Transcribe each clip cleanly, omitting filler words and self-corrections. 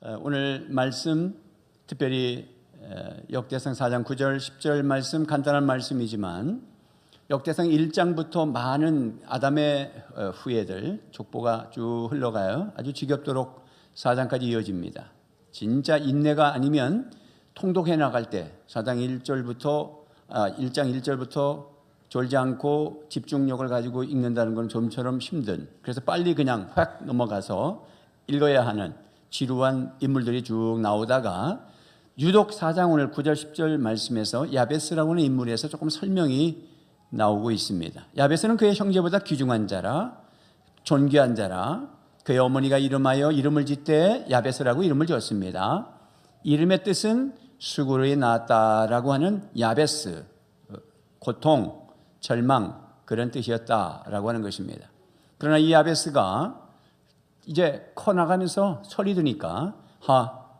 오늘 말씀 특별히 역대상 4장 9절 10절 말씀 간단한 말씀이지만 역대상 1장부터 많은 아담의 후예들 족보가 쭉 흘러가요. 아주 지겹도록 4장까지 이어집니다. 진짜 인내가 아니면 통독해 나갈 때 4장 1장 1절부터 졸지 않고 집중력을 가지고 읽는다는 건 좀처럼 힘든, 그래서 빨리 그냥 확 넘어가서 읽어야 하는 지루한 인물들이 쭉 나오다가 유독 4장 오늘 9절 10절 말씀에서 야베스라고 하는 인물에서 조금 설명이 나오고 있습니다. 야베스는 그의 형제보다 귀중한 자라, 존귀한 자라. 그의 어머니가 이름하여 이름을 짓되 야베스라고 이름을 지었습니다. 이름의 뜻은 수고로이 낳았다라고 하는 야베스, 고통, 절망, 그런 뜻이었다라고 하는 것입니다. 그러나 이 야베스가 이제 커나가면서 철이 드니까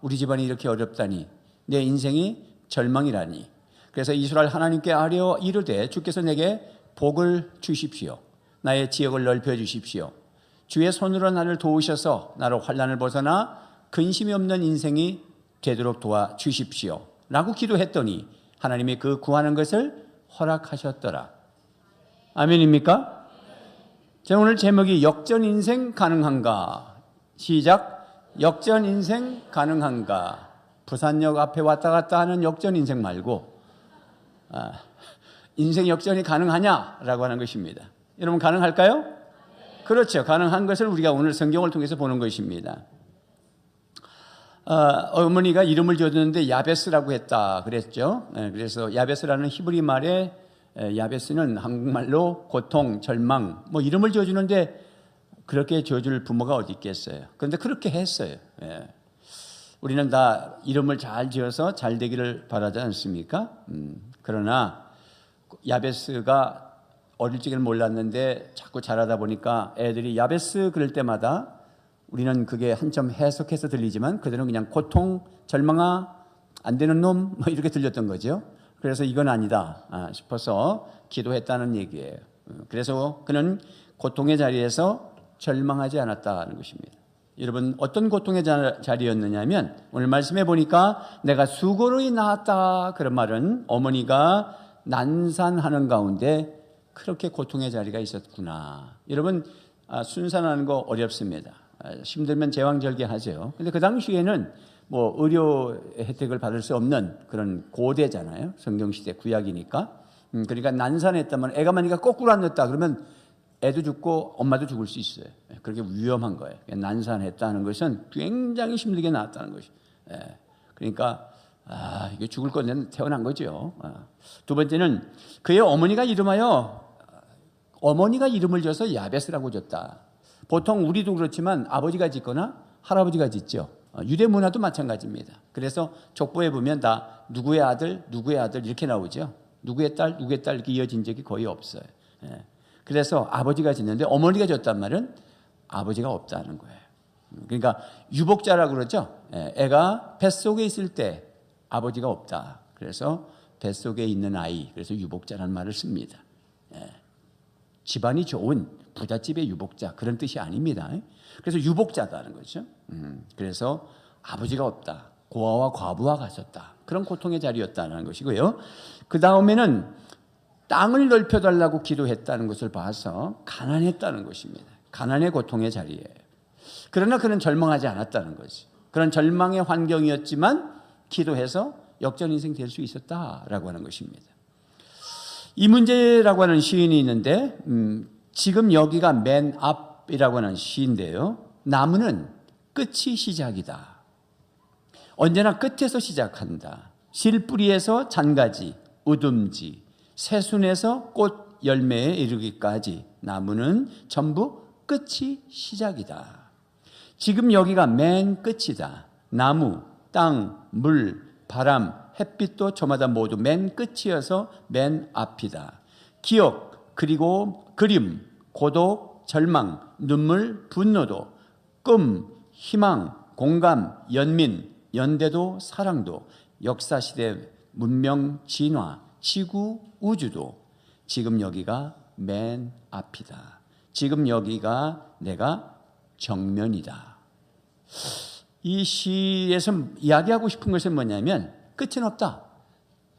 우리 집안이 이렇게 어렵다니, 내 인생이 절망이라니. 그래서 이스라엘 하나님께 아뢰어 이르되 주께서 내게 복을 주십시오. 나의 지역을 넓혀 주십시오. 주의 손으로 나를 도우셔서 나로 환난을 벗어나 근심이 없는 인생이 되도록 도와주십시오 라고 기도했더니 하나님이 그 구하는 것을 허락하셨더라. 아멘입니까? 자, 오늘 제목이 역전인생 가능한가? 시작. 역전인생 가능한가? 부산역 앞에 왔다 갔다 하는 역전인생 말고 인생 역전이 가능하냐라고 하는 것입니다. 여러분 가능할까요? 그렇죠. 가능한 것을 우리가 오늘 성경을 통해서 보는 것입니다. 어머니가 이름을 지어줬는데 야베스라고 했다 그랬죠. 그래서 야베스라는 히브리 말에 야베스는 한국말로 고통, 절망, 이름을 지어주는데 그렇게 지어줄 부모가 어디 있겠어요. 그런데 그렇게 했어요. 우리는 다 이름을 잘 지어서 잘 되기를 바라지 않습니까? 그러나 야베스가 어릴 적에는 몰랐는데 자꾸 자라다 보니까 애들이 야베스 그럴 때마다 우리는 그게 한점 해석해서 들리지만 그들은 그냥 고통, 절망아, 안 되는 놈 이렇게 들렸던 거죠. 그래서 이건 아니다 싶어서 기도했다는 얘기예요. 그래서 그는 고통의 자리에서 절망하지 않았다는 것입니다. 여러분 어떤 고통의 자리였느냐면 오늘 말씀해 보니까 내가 수고로이 낳았다, 그런 말은 어머니가 난산하는 가운데 그렇게 고통의 자리가 있었구나. 여러분 순산하는 거 어렵습니다. 힘들면 제왕절개하죠. 근데 그 당시에는 의료 혜택을 받을 수 없는 그런 고대잖아요. 성경시대 구약이니까. 그러니까 난산했다면 애가 만약에 거꾸로 안 넣었다 그러면 애도 죽고 엄마도 죽을 수 있어요. 그렇게 위험한 거예요. 난산했다는 것은 굉장히 힘들게 낳았다는 것이에요. 그러니까 이게 죽을 건데 태어난 거죠. 두 번째는 그의 어머니가 이름을 줘서 야베스라고 줬다. 보통 우리도 그렇지만 아버지가 짓거나 할아버지가 짓죠. 유대 문화도 마찬가지입니다. 그래서 족보에 보면 다 누구의 아들 이렇게 나오죠. 누구의 딸 이렇게 이어진 적이 거의 없어요. 그래서 아버지가 짓는데 어머니가 줬단 말은 아버지가 없다는 거예요. 그러니까 유복자라고 그러죠. 애가 뱃속에 있을 때 아버지가 없다. 그래서 뱃속에 있는 아이, 그래서 유복자라는 말을 씁니다. 집안이 좋은 부잣집의 유복자, 그런 뜻이 아닙니다. 그래서 유복자다는 거죠. 그래서 아버지가 없다. 고아와 과부와 같았다. 그런 고통의 자리였다는 것이고요. 그 다음에는 땅을 넓혀달라고 기도했다는 것을 봐서 가난했다는 것입니다. 가난의 고통의 자리예요. 그러나 그는 절망하지 않았다는 거지. 그런 절망의 환경이었지만 기도해서 역전인생 될 수 있었다라고 하는 것입니다. 이문제라고 하는 시인이 있는데 지금 여기가 맨 앞이라고 하는 시인데요. 나무는 끝이 시작이다. 언제나 끝에서 시작한다. 실뿌리에서 잔가지, 우듬지, 새순에서 꽃 열매에 이르기까지 나무는 전부 끝이 시작이다. 지금 여기가 맨 끝이다. 나무, 땅, 물, 바람, 햇빛도 저마다 모두 맨 끝이어서 맨 앞이다. 기억, 그리고 그림, 고독, 절망, 눈물, 분노도, 꿈, 희망, 공감, 연민, 연대도, 사랑도, 역사시대, 문명, 진화, 지구, 우주도 지금 여기가 맨 앞이다. 지금 여기가 내가 정면이다. 이 시에서 이야기하고 싶은 것은 뭐냐면 끝은 없다.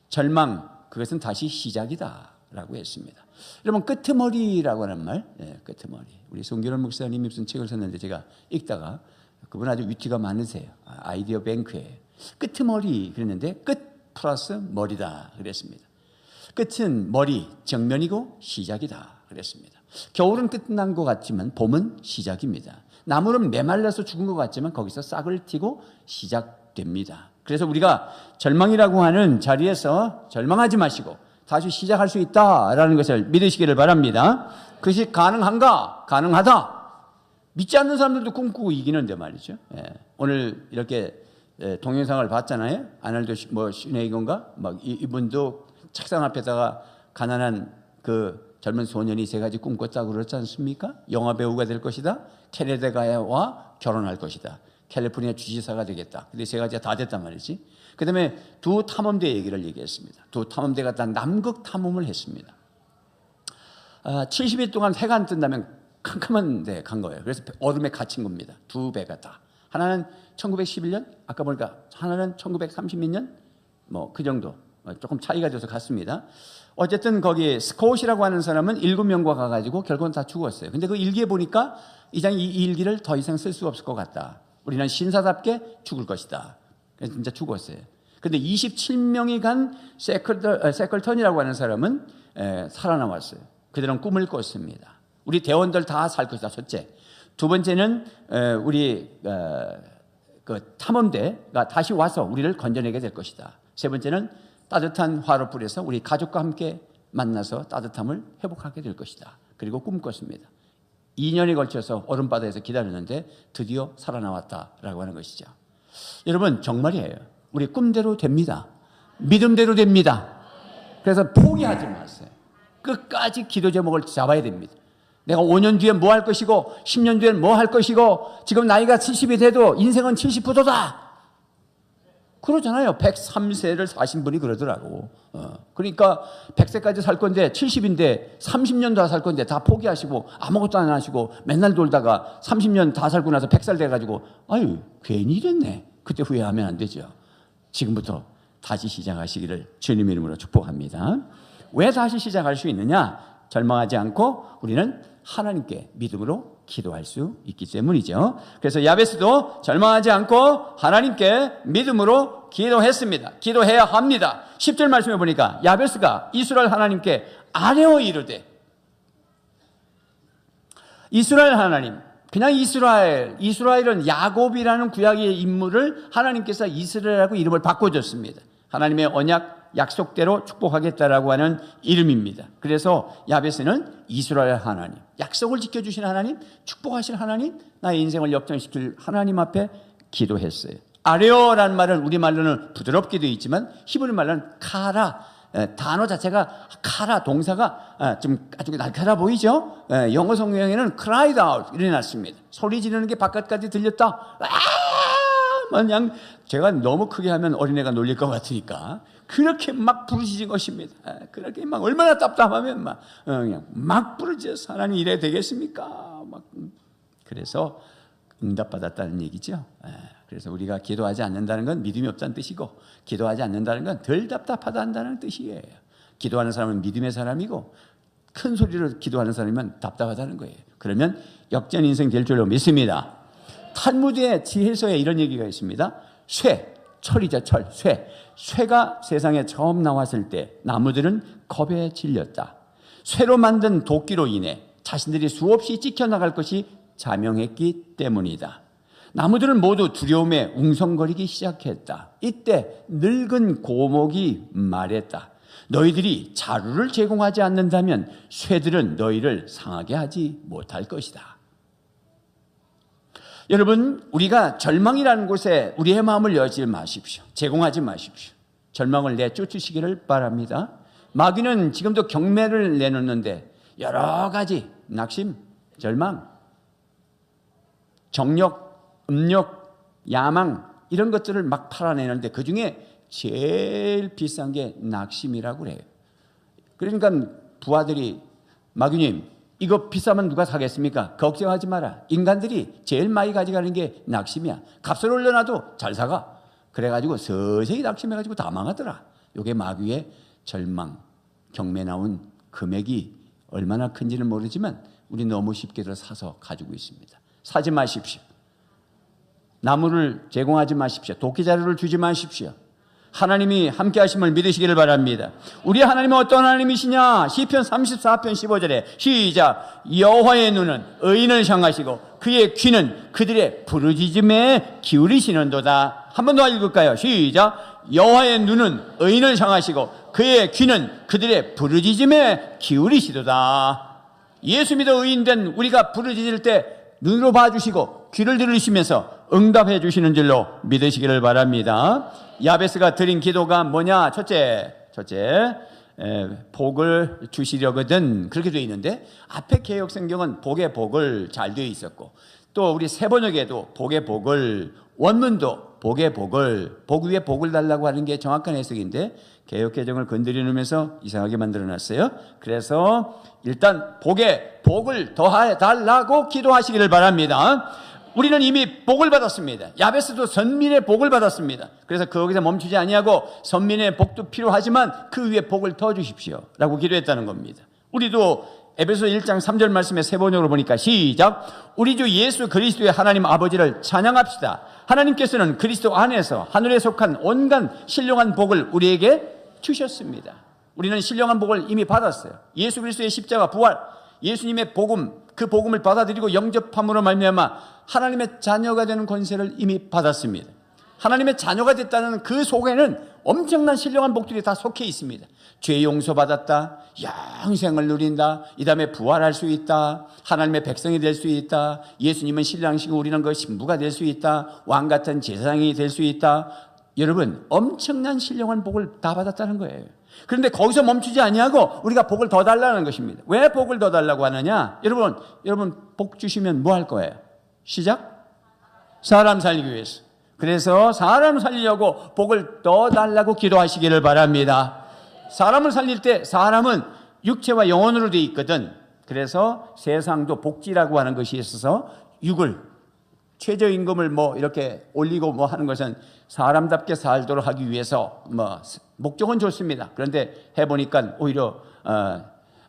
절망, 그것은 다시 시작이다 라고 했습니다. 여러분, 끄트머리라고 하는 말, 끄트머리. 우리 송규론 목사님이 무슨 책을 썼는데 제가 읽다가 그분 아주 위트가 많으세요. 아이디어 뱅크예요. 끄트머리 그랬는데 끝 플러스 머리다 그랬습니다. 끝은 머리, 정면이고 시작이다 그랬습니다. 겨울은 끝난 것 같지만 봄은 시작입니다. 나무는 메말라서 죽은 것 같지만 거기서 싹을 틔고 시작됩니다. 그래서 우리가 절망이라고 하는 자리에서 절망하지 마시고 다시 시작할 수 있다라는 것을 믿으시기를 바랍니다. 그것이 가능한가? 가능하다. 믿지 않는 사람들도 꿈꾸고 이기는데 말이죠. 오늘 이렇게 동영상을 봤잖아요. 아날드 슈네이건가? 막 이분도 책상 앞에다가 가난한 그 젊은 소년이 3가지 꿈꿨다고 그렇지 않습니까? 영화 배우가 될 것이다. 캐네디아와 결혼할 것이다. 캘리포니아 주지사가 되겠다. 근데 3가지가 다 됐단 말이지. 그 다음에 2 탐험대 얘기를 얘기했습니다. 2 탐험대가 다 남극 탐험을 했습니다. 70일 동안 해가 안 뜬다면 캄캄한 데 간 거예요. 그래서 얼음에 갇힌 겁니다. 2배가 다. 하나는 1911년, 아까 보니까 하나는 1930몇 년, 뭐 그 정도. 조금 차이가 돼서 갔습니다. 어쨌든 거기 스콧이라고 하는 사람은 7명과 가가지고 결국은 다 죽었어요. 근데 그 일기에 보니까 이 일기를 더 이상 쓸 수 없을 것 같다. 우리는 신사답게 죽을 것이다. 그래서 진짜 죽었어요. 근데 27명이 간 세클턴이라고 하는 사람은 살아남았어요. 그들은 꿈을 꿨습니다. 우리 대원들 다 살 것이다. 첫째. 두 번째는 우리 그 탐험대가 다시 와서 우리를 건져내게 될 것이다. 세 번째는 따뜻한 화로 불에서 우리 가족과 함께 만나서 따뜻함을 회복하게 될 것이다. 그리고 꿈꿨습니다. 2년에 걸쳐서 얼음바다에서 기다렸는데 드디어 살아나왔다라고 하는 것이죠. 여러분, 정말이에요. 우리 꿈대로 됩니다. 믿음대로 됩니다. 그래서 포기하지 마세요. 끝까지 기도 제목을 잡아야 됩니다. 내가 5년 뒤에 뭐 할 것이고 10년 뒤에 뭐 할 것이고 지금 나이가 70이 돼도 인생은 70%다. 그러잖아요. 103세를 사신 분이 그러더라고. 그러니까 100세까지 살 건데 70인데 30년 더 살 건데 다 포기하시고 아무것도 안 하시고 맨날 놀다가 30년 다 살고 나서 100살 돼가지고 아유 괜히 이랬네. 그때 후회하면 안 되죠. 지금부터 다시 시작하시기를 주님 이름으로 축복합니다. 왜 다시 시작할 수 있느냐? 절망하지 않고 우리는 하나님께 믿음으로 기도할 수 있기 때문이죠. 그래서 야베스도 절망하지 않고 하나님께 믿음으로 기도했습니다. 기도해야 합니다. 10절 말씀해 보니까 야베스가 이스라엘 하나님께 아뢰어 이르되, 이스라엘 하나님, 그냥 이스라엘은 야곱이라는 구약의 인물을 하나님께서 이스라엘하고 이름을 바꿔줬습니다. 하나님의 언약 약속대로 축복하겠다라고 하는 이름입니다. 그래서 야베스는 이스라엘 하나님, 약속을 지켜주신 하나님, 축복하실 하나님, 나의 인생을 역전시킬 하나님 앞에 기도했어요. 아뢰어라는 말은 우리말로는 부드럽게 되어 있지만 히브리 말로는 카라, 단어 자체가 카라, 동사가 좀 아주 날카로워 보이죠? 영어 성경에는 cried out 일어났습니다. 소리 지르는 게 바깥까지 들렸다. 그냥 제가 너무 크게 하면 어린애가 놀릴 것 같으니까 그렇게 막 부르짖은 것입니다. 그렇게 막 얼마나 답답하면 그냥 막 부르짖어서 하나님 이래 되겠습니까? 그래서 응답받았다는 얘기죠. 그래서 우리가 기도하지 않는다는 건 믿음이 없다는 뜻이고, 기도하지 않는다는 건 덜 답답하다는 뜻이에요. 기도하는 사람은 믿음의 사람이고 큰 소리로 기도하는 사람이면 답답하다는 거예요. 그러면 역전 인생 될 줄로 믿습니다. 탈무드의 지혜서에 이런 얘기가 있습니다. 철이죠, 철. 쇠가 세상에 처음 나왔을 때 나무들은 겁에 질렸다. 쇠로 만든 도끼로 인해 자신들이 수없이 지켜나갈 것이 자명했기 때문이다. 나무들은 모두 두려움에 웅성거리기 시작했다. 이때 늙은 고목이 말했다. 너희들이 자루를 제공하지 않는다면 쇠들은 너희를 상하게 하지 못할 것이다. 여러분, 우리가 절망이라는 곳에 우리의 마음을 여지 마십시오. 제공하지 마십시오. 절망을 내쫓으시기를 바랍니다. 마귀는 지금도 경매를 내놓는데 여러 가지 낙심, 절망, 정욕, 음욕, 야망 이런 것들을 막 팔아내는데 그중에 제일 비싼 게 낙심이라고 그래요. 그러니까 부하들이 마귀님 이거 비싸면 누가 사겠습니까? 걱정하지 마라. 인간들이 제일 많이 가져가는 게 낙심이야. 값을 올려놔도 잘 사가. 그래가지고 서서히 낙심해가지고 다 망하더라. 이게 마귀의 절망, 경매 나온 금액이 얼마나 큰지는 모르지만 우리 너무 쉽게들 사서 가지고 있습니다. 사지 마십시오. 나무를 제공하지 마십시오. 도끼자루를 주지 마십시오. 하나님이 함께 하심을 믿으시기를 바랍니다. 우리 하나님은 어떤 하나님이시냐? 시편 34편 15절에 시작. 여호와의 눈은 의인을 향하시고 그의 귀는 그들의 부르짖음에 기울이시는도다. 한 번 더 읽을까요? 시작. 여호와의 눈은 의인을 향하시고 그의 귀는 그들의 부르짖음에 기울이시도다. 예수 믿어 의인된 우리가 부르짖을 때 눈으로 봐주시고 귀를 들으시면서 응답해 주시는 줄로 믿으시기를 바랍니다. 야베스가 드린 기도가 뭐냐? 첫째, 복을 주시려거든, 그렇게 되어 있는데 앞에 개역 성경은 복의 복을 잘 되어 있었고, 또 우리 세번역에도 복의 복을, 원문도 복의 복을, 복 위에 복을 달라고 하는 게 정확한 해석인데 개역 개정을 건드리면서 이상하게 만들어놨어요. 그래서 일단 복의 복을 더해 달라고 기도하시기를 바랍니다. 우리는 이미 복을 받았습니다. 야베스도 선민의 복을 받았습니다. 그래서 거기서 멈추지 아니하고 선민의 복도 필요하지만 그 위에 복을 더 주십시오 라고 기도했다는 겁니다. 우리도 에베소 1장 3절 말씀에 세번역으로 보니까 시작. 우리 주 예수 그리스도의 하나님 아버지를 찬양합시다. 하나님께서는 그리스도 안에서 하늘에 속한 온갖 신령한 복을 우리에게 주셨습니다. 우리는 신령한 복을 이미 받았어요. 예수 그리스도의 십자가 부활, 예수님의 복음, 그 복음을 받아들이고 영접함으로 말미암아 하나님의 자녀가 되는 권세를 이미 받았습니다. 하나님의 자녀가 됐다는 그 속에는 엄청난 신령한 복들이 다 속해 있습니다. 죄 용서받았다, 영생을 누린다, 이 다음에 부활할 수 있다, 하나님의 백성이 될 수 있다, 예수님은 신랑이시고 우리는 그 신부가 될 수 있다, 왕같은 제사장이 될 수 있다. 여러분, 엄청난 신령한 복을 다 받았다는 거예요. 그런데 거기서 멈추지 아니하고 우리가 복을 더 달라는 것입니다. 왜 복을 더 달라고 하느냐? 여러분 복 주시면 뭐 할 거예요? 시작. 사람 살리기 위해서. 그래서 사람 살리려고 복을 더 달라고 기도하시기를 바랍니다. 사람을 살릴 때 사람은 육체와 영혼으로 되어 있거든. 그래서 세상도 복지라고 하는 것이 있어서 육을, 최저임금을 뭐 이렇게 올리고 뭐 하는 것은 사람답게 살도록 하기 위해서 뭐 목적은 좋습니다. 그런데 해보니까 오히려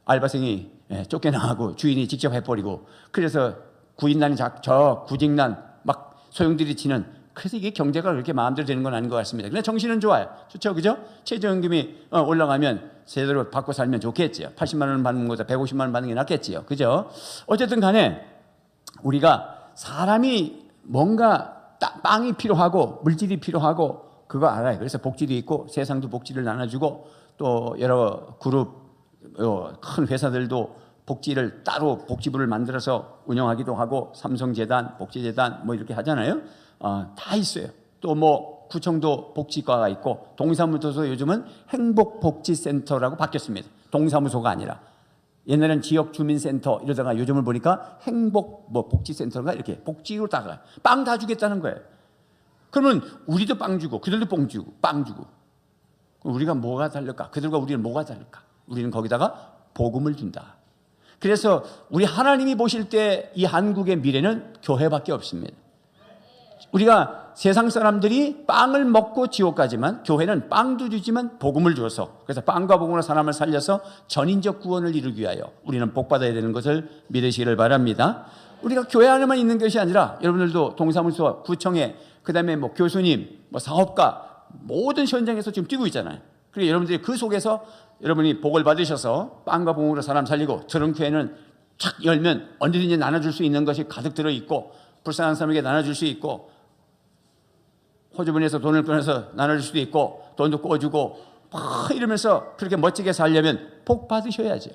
알바생이 쫓겨나가고 주인이 직접 해버리고, 그래서 구인난이 저 구직난 막 소용들이 치는, 그래서 이게 경제가 그렇게 마음대로 되는 건 아닌 것 같습니다. 근데 정신은 좋아요. 좋죠, 그죠? 최저임금이 올라가면 제대로 받고 살면 좋겠지요. 80만 원 받는 것보다 150만 원 받는 게 낫겠지요, 그죠? 어쨌든 간에 우리가 사람이 뭔가 빵이 필요하고 물질이 필요하고 그거 알아요. 그래서 복지도 있고 세상도 복지를 나눠주고, 또 여러 그룹 큰 회사들도 복지를 따로 복지부를 만들어서 운영하기도 하고, 삼성재단, 복지재단 뭐 이렇게 하잖아요. 다 있어요. 또 뭐 구청도 복지과가 있고, 동사무소도 요즘은 행복복지센터라고 바뀌었습니다. 동사무소가 아니라. 옛날엔 지역주민센터 이러다가 요즘을 보니까 행복 뭐 복지센터가 이렇게 복지로 다가 빵 다 주겠다는 거예요. 그러면 우리도 빵 주고 그들도 빵 주고 우리가 뭐가 다를까? 그들과 우리는 뭐가 다를까? 우리는 거기다가 복음을 준다. 그래서 우리 하나님이 보실 때 이 한국의 미래는 교회밖에 없습니다. 우리가 세상 사람들이 빵을 먹고 지옥 가지만 교회는 빵도 주지만 복음을 줘서, 그래서 빵과 복음으로 사람을 살려서 전인적 구원을 이루기 위하여 우리는 복받아야 되는 것을 믿으시기를 바랍니다. 우리가 교회 안에만 있는 것이 아니라 여러분들도 동사무소, 구청에, 그 다음에 뭐 교수님, 뭐 사업가, 모든 현장에서 지금 뛰고 있잖아요. 그리고 여러분들이 그 속에서 여러분이 복을 받으셔서 빵과 복음으로 사람 살리고, 트렁크에는 착 열면 언제든지 나눠줄 수 있는 것이 가득 들어있고, 불쌍한 사람에게 나눠줄 수 있고, 호주머니에서 돈을 꺼내서 나눠줄 수도 있고, 돈도 꿔주고 막 이러면서 그렇게 멋지게 살려면 복 받으셔야죠.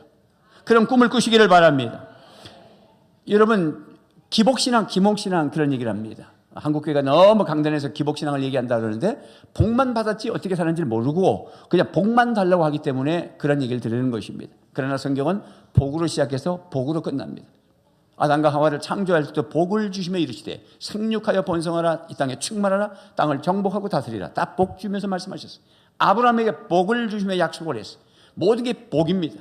그런 꿈을 꾸시기를 바랍니다. 여러분, 기복신앙, 기목신앙 그런 얘기를 합니다. 한국교회가 너무 강단에서 기복신앙을 얘기한다 그러는데, 복만 받았지 어떻게 사는지 모르고 그냥 복만 달라고 하기 때문에 그런 얘기를 드리는 것입니다. 그러나 성경은 복으로 시작해서 복으로 끝납니다. 아담과 하와를 창조할 때도 복을 주시며 이르시되 생육하여 번성하라, 이 땅에 충만하라, 땅을 정복하고 다스리라. 다 복 주면서 말씀하셨어요. 아브라함에게 복을 주시며 약속을 했어요. 모든 게 복입니다.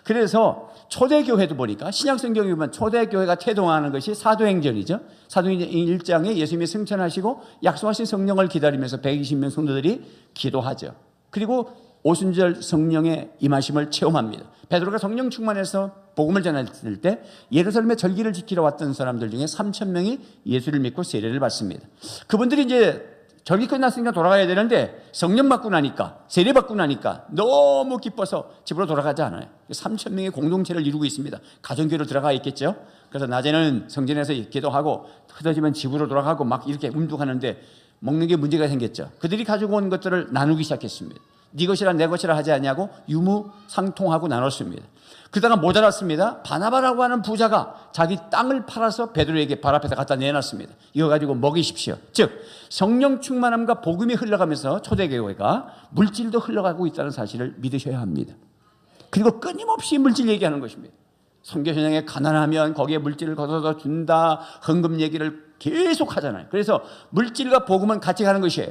그래서 초대교회도 보니까 신약성경에 보면 초대교회가 태동하는 것이 사도행전이죠. 사도행전 1장에 예수님이 승천하시고 약속하신 성령을 기다리면서 120명 성도들이 기도하죠. 그리고 오순절 성령의 임하심을 체험합니다. 베드로가 성령 충만해서 복음을 전했을 때 예루살렘의 절기를 지키러 왔던 사람들 중에 3,000명이 예수를 믿고 세례를 받습니다. 그분들이 이제 절기 끝났으니까 돌아가야 되는데 성령 받고 나니까, 세례 받고 나니까 너무 기뻐서 집으로 돌아가지 않아요. 3,000명의 공동체를 이루고 있습니다. 가정교회로 들어가 있겠죠. 그래서 낮에는 성전에서 기도하고 흩어지면 집으로 돌아가고 막 이렇게 운동하는데 먹는 게 문제가 생겼죠. 그들이 가지고 온 것들을 나누기 시작했습니다. 네 것이라 내 것이라 하지 않냐고 유무상통하고 나눴습니다. 그러다가 모자랐습니다. 바나바라고 하는 부자가 자기 땅을 팔아서 베드로에게 발 앞에다 갖다 내놨습니다. 이거 가지고 먹이십시오. 즉 성령 충만함과 복음이 흘러가면서 초대교회가 물질도 흘러가고 있다는 사실을 믿으셔야 합니다. 그리고 끊임없이 물질 얘기하는 것입니다. 선교 현장에 가난하면 거기에 물질을 걷어서 준다, 헌금 얘기를 계속 하잖아요. 그래서 물질과 복음은 같이 가는 것이에요.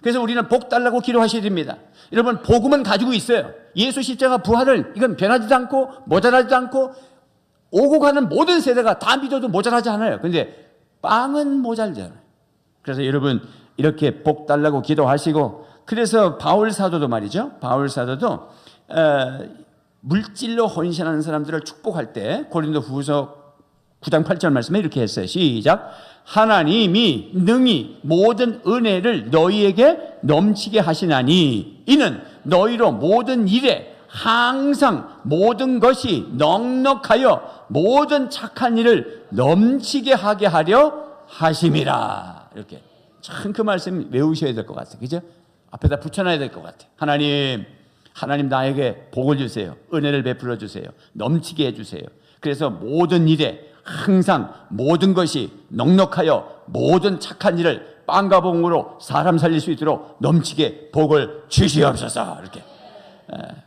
그래서 우리는 복 달라고 기도하셔야 됩니다. 여러분, 복음은 가지고 있어요. 예수 십자가 부활을, 이건 변하지도 않고 모자라지도 않고 오고 가는 모든 세대가 다 믿어도 모자라지 않아요. 그런데 빵은 모자르잖아요. 그래서 여러분 이렇게 복 달라고 기도하시고, 그래서 바울 사도도 말이죠. 바울 사도도 물질로 헌신하는 사람들을 축복할 때 고린도 후서 9장 8절 말씀에 이렇게 했어요. 시작. 하나님이 능히 모든 은혜를 너희에게 넘치게 하시나니 이는 너희로 모든 일에 항상 모든 것이 넉넉하여 모든 착한 일을 넘치게 하게 하려 하심이라. 이렇게 참 그 말씀 외우셔야 될 것 같아요. 그죠? 앞에다 붙여놔야 될 것 같아요. 하나님 나에게 복을 주세요. 은혜를 베풀어 주세요. 넘치게 해주세요. 그래서 모든 일에 항상 모든 것이 넉넉하여 모든 착한 일을 빵과 복으로 사람 살릴 수 있도록 넘치게 복을 주시옵소서. 이렇게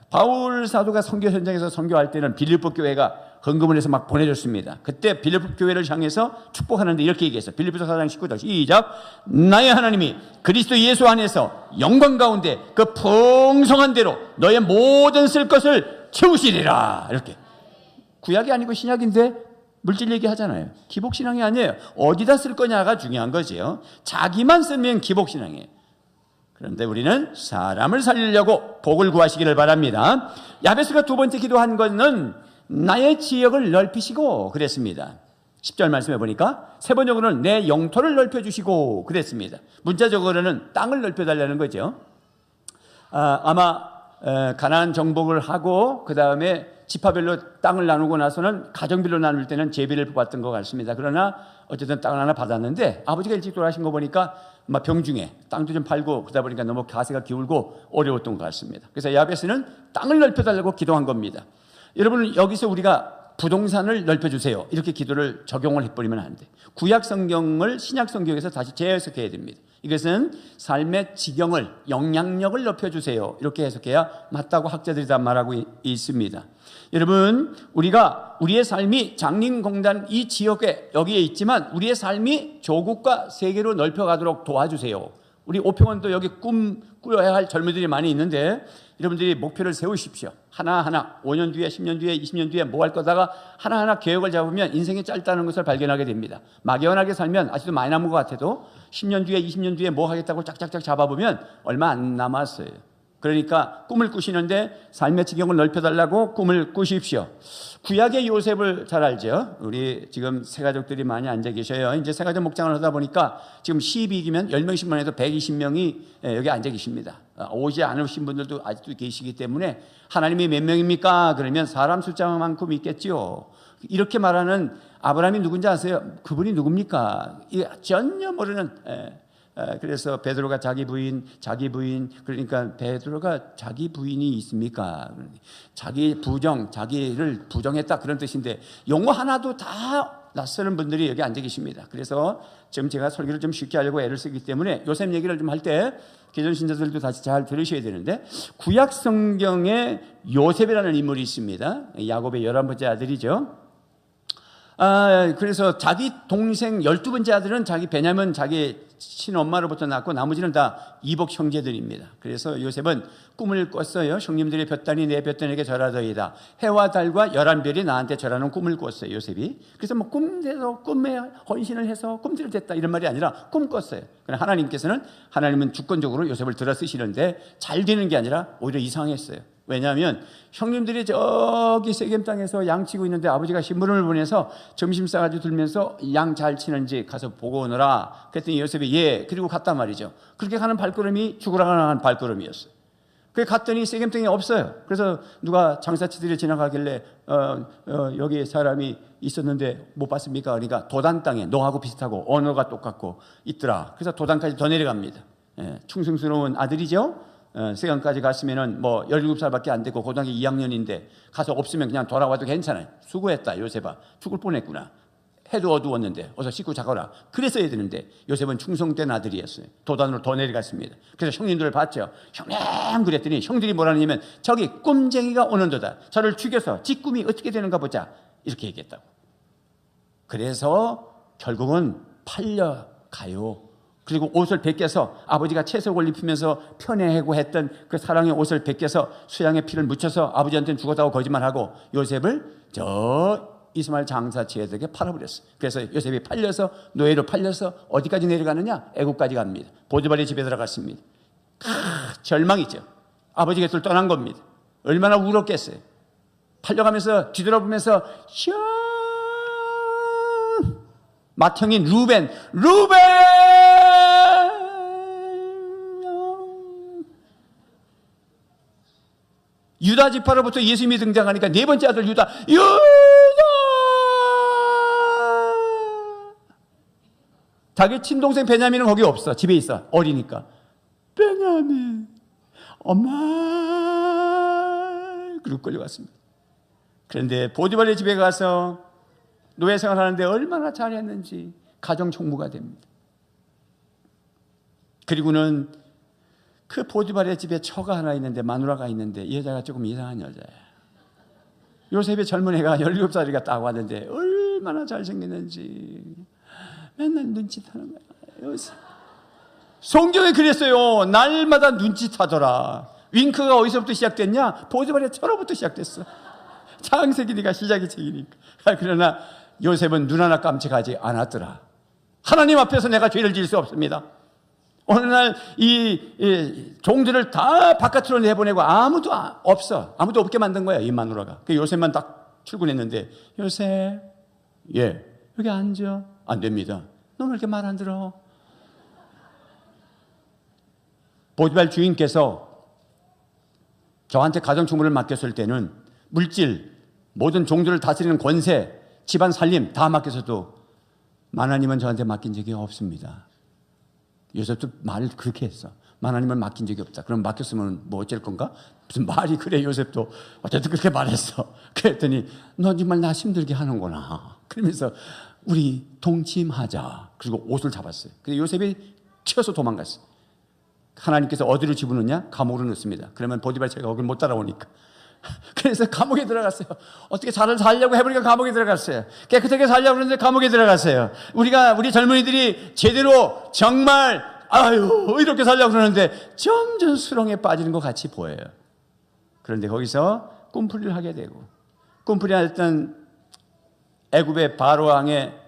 바울 사도가 선교 현장에서 선교할 때는 빌립보 교회가 헌금을 해서 막 보내줬습니다. 그때 빌립보 교회를 향해서 축복하는데 이렇게 얘기했어요. 빌립보서 4장 19절 시작. 나의 하나님이 그리스도 예수 안에서 영광 가운데 그 풍성한 대로 너의 모든 쓸 것을 채우시리라. 이렇게. 구약이 아니고 신약인데 물질 얘기하잖아요. 기복신앙이 아니에요. 어디다 쓸 거냐가 중요한 거죠. 자기만 쓰면 기복신앙이에요. 그런데 우리는 사람을 살리려고 복을 구하시기를 바랍니다. 야베스가 두 번째 기도한 것은 나의 지역을 넓히시고 그랬습니다. 10절 말씀해 보니까 세 번역으로는 내 영토를 넓혀주시고 그랬습니다. 문자적으로는 땅을 넓혀달라는 거죠. 아마 가나안 정복을 하고 그 다음에 지파별로 땅을 나누고 나서는 가정별로 나눌 때는 제비를 뽑았던 것 같습니다. 그러나 어쨌든 땅을 하나 받았는데 아버지가 일찍 돌아가신 거 보니까 막 병중에 땅도 좀 팔고 그러다 보니까 너무 가세가 기울고 어려웠던 것 같습니다. 그래서 야베스는 땅을 넓혀달라고 기도한 겁니다. 여러분 여기서 우리가 부동산을 넓혀주세요 이렇게 기도를 적용을 해버리면 안 돼. 구약 성경을 신약 성경에서 다시 재해석해야 됩니다. 이것은 삶의 지경을, 영향력을 높여주세요 이렇게 해석해야 맞다고 학자들이 다 말하고 있습니다. 여러분 우리가 우리의 삶이 장림공단 이 지역에 여기에 있지만 우리의 삶이 조국과 세계로 넓혀가도록 도와주세요. 우리 오평원도 여기 꾸려야 할 젊은이들이 많이 있는데 여러분들이 목표를 세우십시오. 하나하나 5년 뒤에 10년 뒤에 20년 뒤에 뭐 할 거다가 하나하나 계획을 잡으면 인생이 짧다는 것을 발견하게 됩니다. 막연하게 살면 아직도 많이 남은 것 같아도 10년 뒤에 20년 뒤에 뭐 하겠다고 짝짝짝 잡아보면 얼마 안 남았어요. 그러니까 꿈을 꾸시는데 삶의 지경을 넓혀달라고 꿈을 꾸십시오. 구약의 요셉을 잘 알죠. 우리 지금 새가족들이 많이 앉아 계셔요. 이제 새가족 목장을 하다 보니까 지금 12기면 10명씩만 해도 120명이 여기 앉아 계십니다. 오지 않으신 분들도 아직도 계시기 때문에 하나님이 몇 명입니까? 그러면 사람 숫자만큼 있겠지요. 이렇게 말하는 아브라함이 누군지 아세요? 그분이 누굽니까? 전혀 모르는. 그래서 베드로가 자기 부인 그러니까 베드로가 자기 부인이 있습니까? 자기 자기를 부정했다 그런 뜻인데 용어 하나도 다 낯설은 분들이 여기 앉아 계십니다. 그래서 지금 제가 설교를 좀 쉽게 하려고 애를 쓰기 때문에 요셉 얘기를 좀 할 때 기존 신자들도 다시 잘 들으셔야 되는데 구약 성경에 요셉이라는 인물이 있습니다. 야곱의 11번째 아들이죠. 그래서 자기 동생 12번째 아들은 자기 베냐민 자기 친엄마로부터 낳고 나머지는 다 이복 형제들입니다. 그래서 요셉은 꿈을 꿨어요. 형님들의 볕단이 내 볕단에게 절하더이다. 해와 달과 11별이 나한테 절하는 꿈을 꿨어요, 요셉이. 그래서 뭐 꿈에 헌신을 해서 꿈대로 됐다 이런 말이 아니라 꿈 꿨어요. 그러나 하나님은 주권적으로 요셉을 들어 쓰시는데 잘 되는 게 아니라 오히려 이상했어요. 왜냐하면 형님들이 저기 세겜 땅에서 양 치고 있는데 아버지가 심부름을 보내서 점심 싸가지고 들면서 양 잘 치는지 가서 보고 오너라. 그랬더니 요셉이 예, 그리고 갔단 말이죠. 그렇게 가는 발걸음이 죽으라가는 발걸음이었어요. 그래 갔더니 세겜 땅에 없어요. 그래서 누가 장사치들이 지나가길래 여기 사람이 있었는데 못 봤습니까? 그러니까 도단 땅에 너하고 비슷하고 언어가 똑같고 있더라. 그래서 도단까지 더 내려갑니다. 예, 충성스러운 아들이죠. 세강까지 갔으면은 뭐 17살밖에 안 되고 고등학교 2학년인데 가서 없으면 그냥 돌아와도 괜찮아요. 수고했다 요셉아. 죽을 뻔했구나. 해도 어두웠는데 어서 씻고 자거라. 그랬어야 되는데 요셉은 충성된 아들이었어요. 도단으로 더 내려갔습니다. 그래서 형님들을 봤죠. 형님 그랬더니 형들이 뭐라냐면 저기 꿈쟁이가 오는도다. 저를 죽여서 지 꿈이 어떻게 되는가 보자. 이렇게 얘기했다고. 그래서 결국은 팔려가요. 그리고 옷을 벗겨서 아버지가 채석을 입히면서 편애하고 했던 그 사랑의 옷을 벗겨서 수양의 피를 묻혀서 아버지한테는 죽었다고 거짓말하고 요셉을 저 이스마엘 장사치에게 팔아버렸어요. 그래서 요셉이 팔려서 노예로 팔려서 어디까지 내려가느냐? 애국까지 갑니다. 보디발의 집에 들어갔습니다. 절망이죠. 아버지 곁을 떠난 겁니다. 얼마나 울었겠어요. 팔려가면서 뒤돌아보면서 맏형인 루벤 유다 지파로부터 예수님이 등장하니까 네 번째 아들 유다 자기 친동생 베냐민은 거기 없어. 집에 있어. 어리니까. 베냐민 엄마 그리고 끌려갔습니다. 그런데 보디발의 집에 가서 노예 생활하는데 얼마나 잘했는지 가정 총무가 됩니다. 그리고는 그 보디발의 집에 처가 하나 있는데 마누라가 있는데 이 여자가 조금 이상한 여자예요. 요셉의 젊은 애가 17살이가 딱 왔는데 얼마나 잘생겼는지 맨날 눈짓하는 거야. 요셉. 성경에 그랬어요. 날마다 눈짓하더라. 윙크가 어디서부터 시작됐냐? 보디발의 처로부터 시작됐어. 창세기니까 시작이 책이니까. 그러나 요셉은 눈 하나 깜찍하지 않았더라. 하나님 앞에서 내가 죄를 지을 수 없습니다. 어느 날 이 종들을 다 바깥으로 내보내고 아무도 없어. 아무도 없게 만든 거야, 이 마누라가. 그 요셉만 딱 출근했는데 요셉, 예, 여기 앉아. 안 됩니다. 너 왜 이렇게 말 안 들어? 보디발 주인께서 저한테 가정총무를 맡겼을 때는 물질, 모든 종들을 다스리는 권세, 집안 살림 다 맡겨서도 하나님은 저한테 맡긴 적이 없습니다. 요셉도 말을 그렇게 했어. 하나님은 맡긴 적이 없다. 그럼 맡겼으면 뭐 어쩔 건가? 무슨 말이 그래. 요셉도 어쨌든 그렇게 말했어. 그랬더니 너 정말 나 힘들게 하는구나. 그러면서 우리 동침하자. 그리고 옷을 잡았어요. 그래서 요셉이 튀어서 도망갔어요. 하나님께서 어디로 집어넣냐? 감옥으로 넣습니다. 그러면 보디발 제가 거길 못 따라오니까. 그래서 감옥에 들어갔어요. 어떻게 잘 살려고 해보니까 감옥에 들어갔어요. 깨끗하게 살려고 그러는데 감옥에 들어갔어요. 우리 젊은이들이 제대로 정말 이렇게 살려고 그러는데 점점 수렁에 빠지는 것 같이 보여요. 그런데 거기서 꿈풀이를 하게 되고, 꿈풀이 했던 애굽의 바로 왕의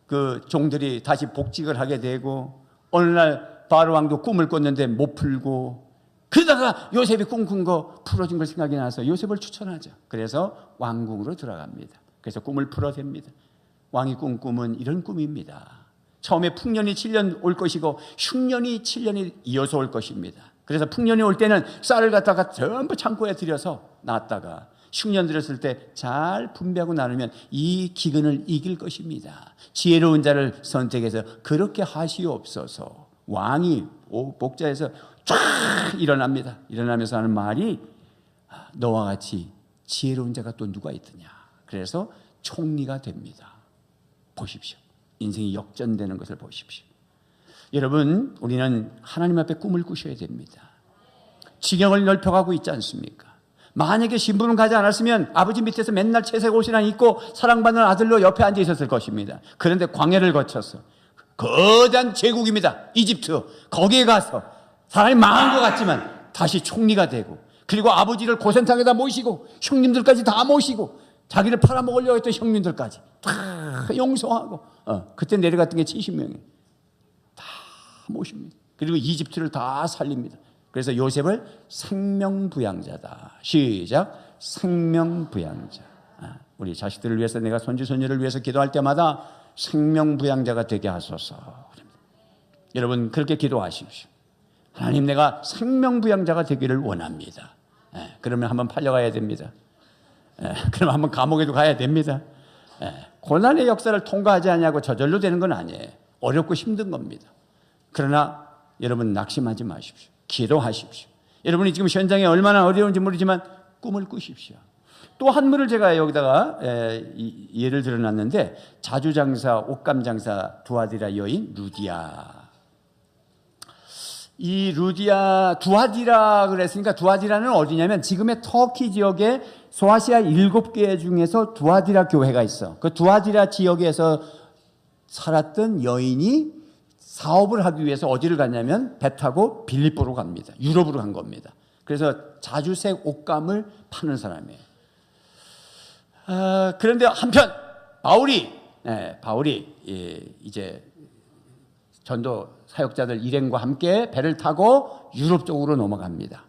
그 종들이 다시 복직을 하게 되고, 어느 날 바로 왕도 꿈을 꿨는데 못 풀고, 그러다가 요셉이 꿈꾼 거 풀어진 걸 생각이 나서 요셉을 추천하죠. 그래서 왕궁으로 들어갑니다. 그래서 꿈을 풀어댑니다. 왕이 꾼 꿈은 이런 꿈입니다. 처음에 풍년이 7년 올 것이고 흉년이 7년이 이어서 올 것입니다. 그래서 풍년이 올 때는 쌀을 갖다가 전부 창고에 들여서 놨다가 흉년 들었을 때 잘 분배하고 나누면 이 기근을 이길 것입니다. 지혜로운 자를 선택해서 그렇게 하시옵소서. 왕이 복자에서 쫙 일어납니다. 일어나면서 하는 말이 너와 같이 지혜로운 자가 또 누가 있더냐. 그래서 총리가 됩니다. 보십시오. 인생이 역전되는 것을 보십시오. 여러분, 우리는 하나님 앞에 꿈을 꾸셔야 됩니다. 지경을 넓혀가고 있지 않습니까? 만약에 신분을 가지 않았으면 아버지 밑에서 맨날 채색 옷이나 입고 사랑받는 아들로 옆에 앉아 있었을 것입니다. 그런데 광야를 거쳐서 거대한 제국입니다. 이집트. 거기에 가서 사람이 망한 것 같지만 다시 총리가 되고, 그리고 아버지를 고센탕에다 모시고 형님들까지 다 모시고 자기를 팔아먹으려고 했던 형님들까지 다 용서하고, 그때 내려갔던 게 70명이에요. 다 모십니다. 그리고 이집트를 다 살립니다. 그래서 요셉을 생명부양자다. 시작. 생명부양자. 우리 자식들을 위해서, 내가 손주손녀를 위해서 기도할 때마다 생명부양자가 되게 하소서. 여러분 그렇게 기도하십시오. 하나님, 내가 생명부양자가 되기를 원합니다. 그러면 한번 팔려가야 됩니다. 그러면 한번 감옥에도 가야 됩니다. 고난의 역사를 통과하지 않냐고 저절로 되는 건 아니에요. 어렵고 힘든 겁니다. 그러나 여러분 낙심하지 마십시오. 기도하십시오. 여러분이 지금 현장에 얼마나 어려운지 모르지만 꿈을 꾸십시오. 또 한 분을 제가 여기다가 예를 들어놨는데, 자주장사, 옷감장사 두아디라 여인 루디아. 이 루디아, 두아디라 그랬으니까, 두아디라는 어디냐면 지금의 터키 지역에 소아시아 7개 중에서 두아디라 교회가 있어. 그 두아디라 지역에서 살았던 여인이 사업을 하기 위해서 어디를 갔냐면 배 타고 빌립보로 갑니다. 유럽으로 간 겁니다. 그래서 자주색 옷감을 파는 사람이에요. 그런데 한편 바울이 이제 전도 사역자들 일행과 함께 배를 타고 유럽 쪽으로 넘어갑니다.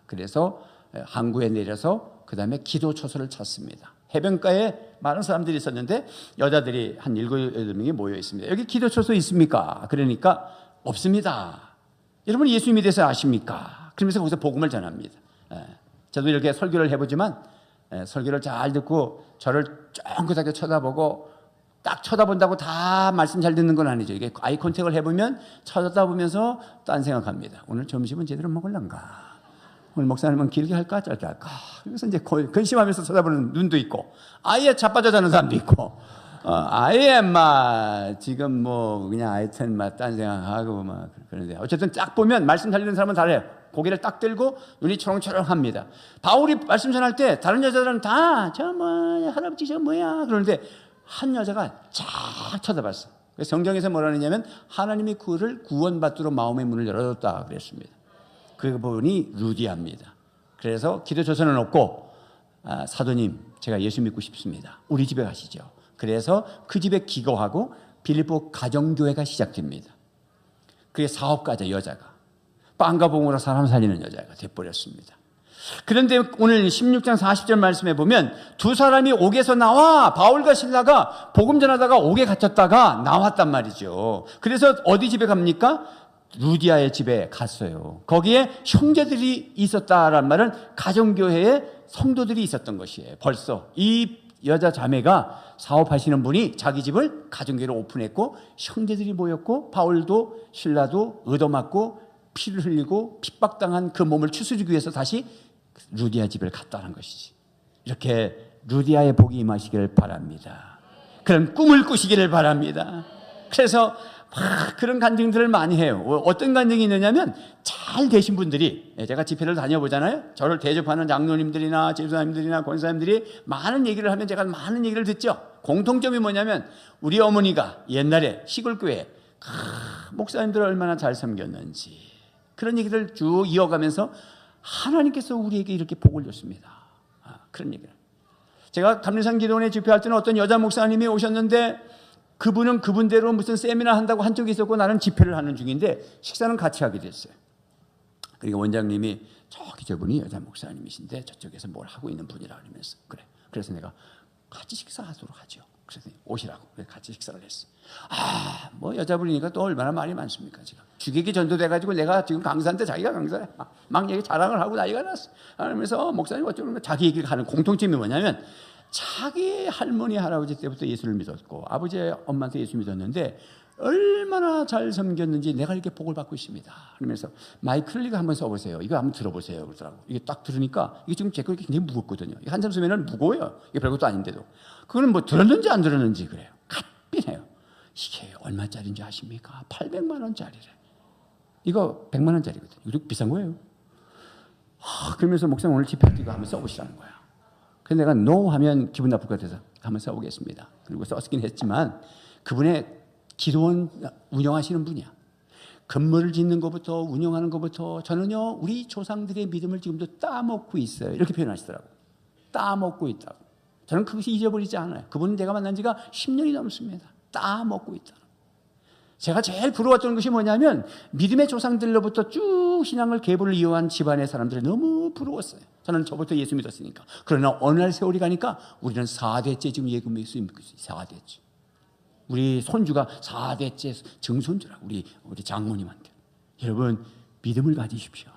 그래서 항구에 내려서 그 다음에 기도 처소를 찾습니다. 해변가에 많은 사람들이 있었는데 여자들이 한 7, 8명이 모여 있습니다. 여기 기도 처소 있습니까? 그러니까 없습니다. 여러분 예수님에 대해서 아십니까? 그러면서 거기서 복음을 전합니다. 저도 이렇게 설교를 해보지만 설교를 잘 듣고 저를 쫑긋하게 쳐다보고, 딱 쳐다본다고 다 말씀 잘 듣는 건 아니죠. 이게 아이 컨택을 해보면 쳐다보면서 딴 생각합니다. 오늘 점심은 제대로 먹을란가? 오늘 목사님은 길게 할까 짧게 할까? 그래서 이제 근심하면서 쳐다보는 눈도 있고, 아예 자빠져 자는 사람도 있고, 아예 막 지금 뭐 그냥 하여튼 막 딴 생각하고 막 그런데, 어쨌든 딱 보면 말씀 잘 듣는 사람은 잘해요. 고개를 딱 들고 눈이 초롱초롱합니다. 바울이 말씀 전할 때 다른 여자들은 다 저 뭐 할아버지 저 뭐야 그러는데, 한 여자가 쫙 쳐다봤어. 그래서 성경에서 뭐라 하느냐면 하나님이 그를 구원받도록 마음의 문을 열어줬다 그랬습니다. 그 부분이 루디아입니다. 그래서 기도 조서는 없고, 사도님 제가 예수 믿고 싶습니다. 우리 집에 가시죠. 그래서 그 집에 기거하고 빌립보 가정교회가 시작됩니다. 그게 사업가자 여자가 빵과 봉으로 사람 살리는 여자가 돼버렸습니다. 그런데 오늘 16장 40절 말씀에 보면 두 사람이 옥에서 나와, 바울과 실라가 복음 전하다가 옥에 갇혔다가 나왔단 말이죠. 그래서 어디 집에 갑니까? 루디아의 집에 갔어요. 거기에 형제들이 있었다란 말은 가정교회에 성도들이 있었던 것이에요. 벌써 이 여자 자매가 사업하시는 분이 자기 집을 가정교회로 오픈했고, 형제들이 모였고, 바울도 실라도 얻어맞고 피를 흘리고 핍박당한 그 몸을 추스르기 위해서 다시 루디아 집을 갔다는 것이지. 이렇게 루디아의 복이 임하시기를 바랍니다. 그런 꿈을 꾸시기를 바랍니다. 그래서 그런 간증들을 많이 해요. 어떤 간증이 있느냐면, 잘 되신 분들이, 제가 집회를 다녀보잖아요. 저를 대접하는 장로님들이나 집사님들이나 권사님들이 많은 얘기를 하면 제가 많은 얘기를 듣죠. 공통점이 뭐냐면, 우리 어머니가 옛날에 시골교회 목사님들을 얼마나 잘 섬겼는지, 그런 얘기를 쭉 이어가면서 하나님께서 우리에게 이렇게 복을 줬습니다. 그런 얘기를. 제가 감리산 기도원에 집회할 때는 어떤 여자 목사님이 오셨는데, 그분은 그분대로 무슨 세미나 한다고 한쪽에 있었고 나는 집회를 하는 중인데 식사는 같이 하게 됐어요. 그리고 원장님이 저분이 여자 목사님이신데 저쪽에서 뭘 하고 있는 분이라 그러면서, 그래. 그래서 내가 같이 식사하도록 하죠. 그래서 오시라고. 그래서 같이 식사를 했어요. 뭐 여자분이니까 또 얼마나 말이 많습니까, 지금. 주객이 전도돼가지고 내가 지금 강사인데 자기가 강사야. 막 얘기 자랑을 하고 난리가 났어. 그러면서 목사님 어쩌면 자기 얘기를 하는 공통점이 뭐냐면, 자기 할머니 할아버지 때부터 예수를 믿었고 아버지 엄마한테 예수 믿었는데 얼마나 잘 섬겼는지 내가 이렇게 복을 받고 있습니다. 그러면서 마이크를 이거 한번 써보세요. 이거 한번 들어보세요. 그러더라고. 이게 딱 들으니까 이게 지금 제 거 굉장히 무겁거든요. 이게 한참 쓰면은 무거워요. 이게 별것도 아닌데도. 그거는 뭐 들었는지 안 들었는지 그래요. 값비해요. 이게 얼마짜리인지 아십니까? 800만 원짜리래. 이거 100만 원짜리거든요. 이거 비싼 거예요. 그러면서 목사님 오늘 집회할 때 이거 한번 써보시라는 거야. 그래서 내가 no 하면 기분 나쁠 것 같아서 한번 써보겠습니다. 그리고 썼긴 했지만 그분의 기도원 운영하시는 분이야. 건물을 짓는 것부터 운영하는 것부터 저는요 우리 조상들의 믿음을 지금도 따먹고 있어요. 이렇게 표현하시더라고요. 따먹고 있다고. 저는 그것이 잊어버리지 않아요. 그분은 제가 만난 지가 10년이 넘습니다. 따먹고 있다. 제가 제일 부러웠던 것이 뭐냐면 믿음의 조상들로부터 쭉 신앙을 계보를 이어한 집안의 사람들이 너무 부러웠어요. 저는 저부터 예수 믿었으니까. 그러나 어느 날 세월이 가니까 우리는 4대째 지금 예수 믿고 있어요. 4대째. 우리 손주가 4대째 증손주라. 우리 장모님한테. 여러분 믿음을 가지십시오.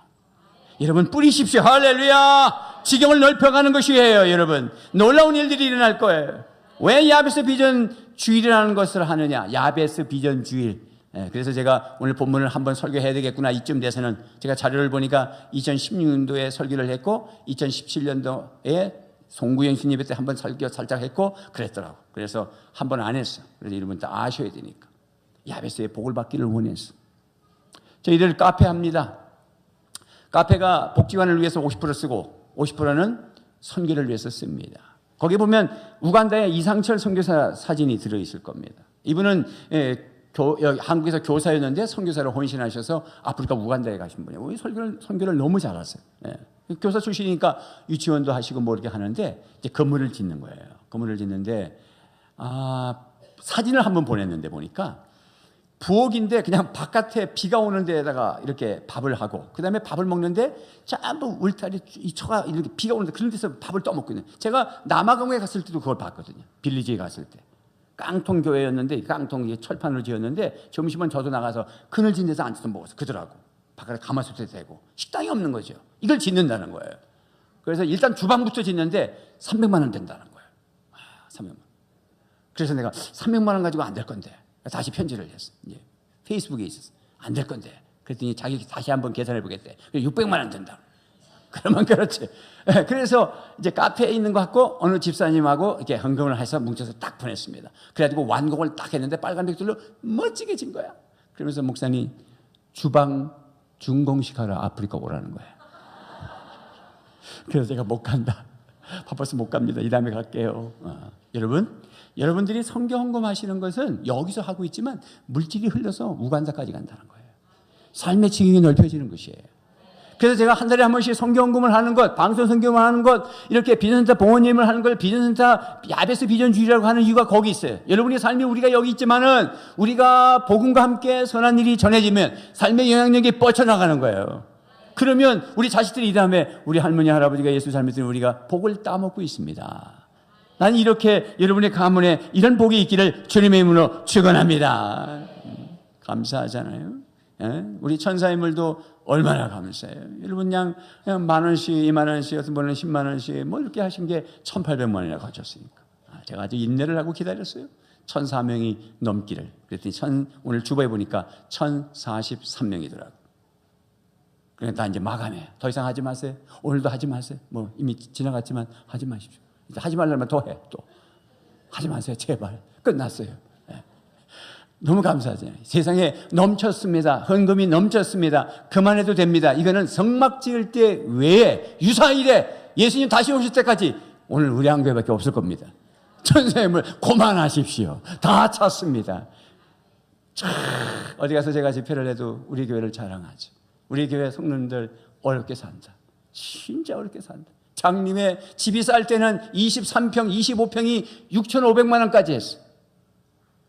여러분 뿌리십시오. 할렐루야. 지경을 넓혀가는 것이에요. 여러분 놀라운 일들이 일어날 거예요. 왜 야베스 비전 주일이라는 것을 하느냐. 야베스 비전 주일. 그래서 제가 오늘 본문을 한번 설교해야 되겠구나. 이쯤 돼서는 제가 자료를 보니까 2016년도에 설교를 했고 2017년도에 송구영 신예배 때 한번 설교 살짝 했고 그랬더라고. 그래서 한 번 안 했어. 그래서 여러분 다 아셔야 되니까. 야베스의 복을 받기를 원했어. 저희들 카페 합니다. 카페가 복지관을 위해서 50% 쓰고 50%는 선교를 위해서 씁니다. 거기 보면 우간다의 이상철 선교사 사진이 들어있을 겁니다. 이분은 한국에서 교사였는데 선교사로 헌신하셔서 아프리카 우간다에 가신 분이에요. 선교를 너무 잘하세요. 교사 출신이니까 유치원도 하시고 뭐 이렇게 하는데 이제 건물을 짓는 거예요. 건물을 짓는데 사진을 한번 보냈는데 보니까 부엌인데 그냥 바깥에 비가 오는 데에다가 이렇게 밥을 하고 그 다음에 밥을 먹는데 전부 울타리 이 처가 이렇게 비가 오는데 그런 데서 밥을 떠먹고 있는. 제가 남아공에 갔을 때도 그걸 봤거든요. 빌리지에 갔을 때 깡통 교회였는데 깡통 철판으로 지었는데 점심은 저도 나가서 그늘진 데서 앉아서 먹어서 그들하고 바깥에 가마솥에 대고 식당이 없는 거죠. 이걸 짓는다는 거예요. 그래서 일단 주방부터 짓는데 300만 원 된다는 거예요. 300만 원. 그래서 내가 300만 원 가지고 안 될 건데 다시 편지를 했어. 이제 페이스북에 있었어. 안 될 건데. 그랬더니 자기 다시 한번 계산해 보겠대. 600만 원 된다. 그러면 그렇지. 그래서 이제 카페에 있는 거 갖고 어느 집사님하고 이렇게 헌금을 해서 뭉쳐서 딱 보냈습니다. 그래가지고 완공을 딱 했는데 빨간 벽돌로 멋지게 진 거야. 그러면서 목사님 주방 준공식 하러 아프리카 오라는 거야. 그래서 제가 못 간다. 바빠서 못 갑니다. 이 다음에 갈게요. 여러분들이 선교 헌금하시는 것은 여기서 하고 있지만 물질이 흘러서 우간다까지 간다는 거예요. 삶의 지경이 넓혀지는 것이에요. 그래서 제가 한 달에 한 번씩 선교 헌금을 하는 것, 방송 선교를 하는 것, 이렇게 비전센터 봉헌임을 하는 걸 비전센터 야베스 비전주의라고 하는 이유가 거기 있어요. 여러분의 삶이 우리가 여기 있지만은 우리가 복음과 함께 선한 일이 전해지면 삶의 영향력이 뻗쳐나가는 거예요. 그러면 우리 자식들이 이 다음에 우리 할머니 할아버지가 예수 잘 믿으면 우리가 복을 따먹고 있습니다. 난 이렇게 여러분의 가문에 이런 복이 있기를 주님의 이름으로 축원합니다. 감사하잖아요. 우리 천사인물도 얼마나 감사해요. 여러분 그냥 10,000원씩 20,000원씩 어떤 분은 100,000원씩 뭐 이렇게 하신 게 1,800만 원이나 거쳤으니까 제가 아주 인내를 하고 기다렸어요. 1,004명이 넘기를. 그랬더니 오늘 주보에 보니까 1,043명이더라고요. 그러니까 다 이제 마감해. 더 이상 하지 마세요. 오늘도 하지 마세요. 뭐 이미 지나갔지만 하지 마십시오. 하지 말라면 더 해. 또 하지 마세요. 제발. 끝났어요. 너무 감사하잖아요. 세상에 넘쳤습니다. 헌금이 넘쳤습니다. 그만해도 됩니다. 이거는 성막 지을 때 외에 유사일에 예수님 다시 오실 때까지 오늘 우리 한 교회밖에 없을 겁니다. 천사님을 고만하십시오. 다 찼습니다. 어디 가서 제가 집회를 해도 우리 교회를 자랑하죠. 우리 교회 성도님들 어렵게 산다. 진짜 어렵게 산다. 장님의 집이 쌀 때는 23평, 25평이 6,500만 원까지 했어.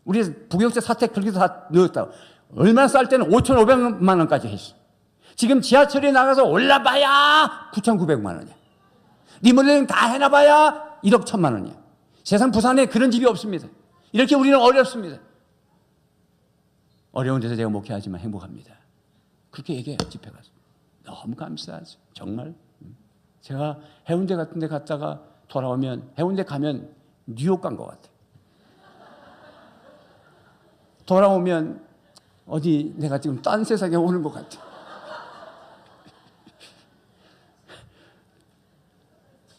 우리 부경세 사택 그렇게 다 넣었다고. 얼마나 쌀 때는 5,500만 원까지 했어. 지금 지하철에 나가서 올라봐야 9,900만 원이야. 리모델링 다 해놔봐야 1억 1,000만 원이야. 세상 부산에 그런 집이 없습니다. 이렇게 우리는 어렵습니다. 어려운 데서 제가 목회하지만 행복합니다. 그렇게 얘기해요. 집회 가서. 너무 감사하죠. 정말. 제가 해운대 같은 데 갔다가 돌아오면 해운대 가면 뉴욕 간 것 같아요. 돌아오면 어디 내가 지금 딴 세상에 오는 것 같아요.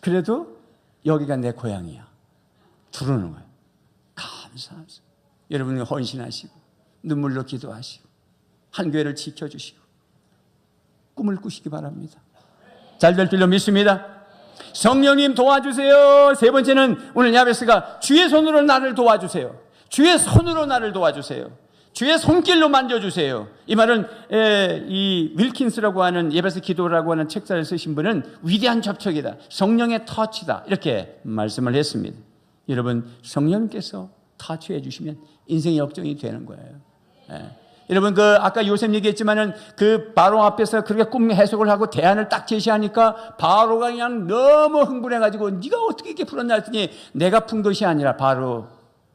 그래도 여기가 내 고향이야. 부르는 거예요. 감사하죠. 여러분이 헌신하시고 눈물로 기도하시고 한 교회를 지켜주시고 꿈을 꾸시기 바랍니다. 잘 될 줄로 믿습니다. 성령님 도와주세요. 세 번째는 오늘 야베스가 주의 손으로 나를 도와주세요. 주의 손으로 나를 도와주세요. 주의 손길로 만져주세요. 이 말은 이 윌킨스라고 하는 예배에서 기도라고 하는 책사를 쓰신 분은 위대한 접촉이다, 성령의 터치다, 이렇게 말씀을 했습니다. 여러분, 성령께서 터치해 주시면 인생의 역정이 되는 거예요. 여러분, 아까 요셉 얘기했지만은 바로 앞에서 그렇게 꿈 해석을 하고 대안을 딱 제시하니까 바로가 그냥 너무 흥분해가지고 네가 어떻게 이렇게 풀었냐 했더니 내가 푼 것이 아니라 바로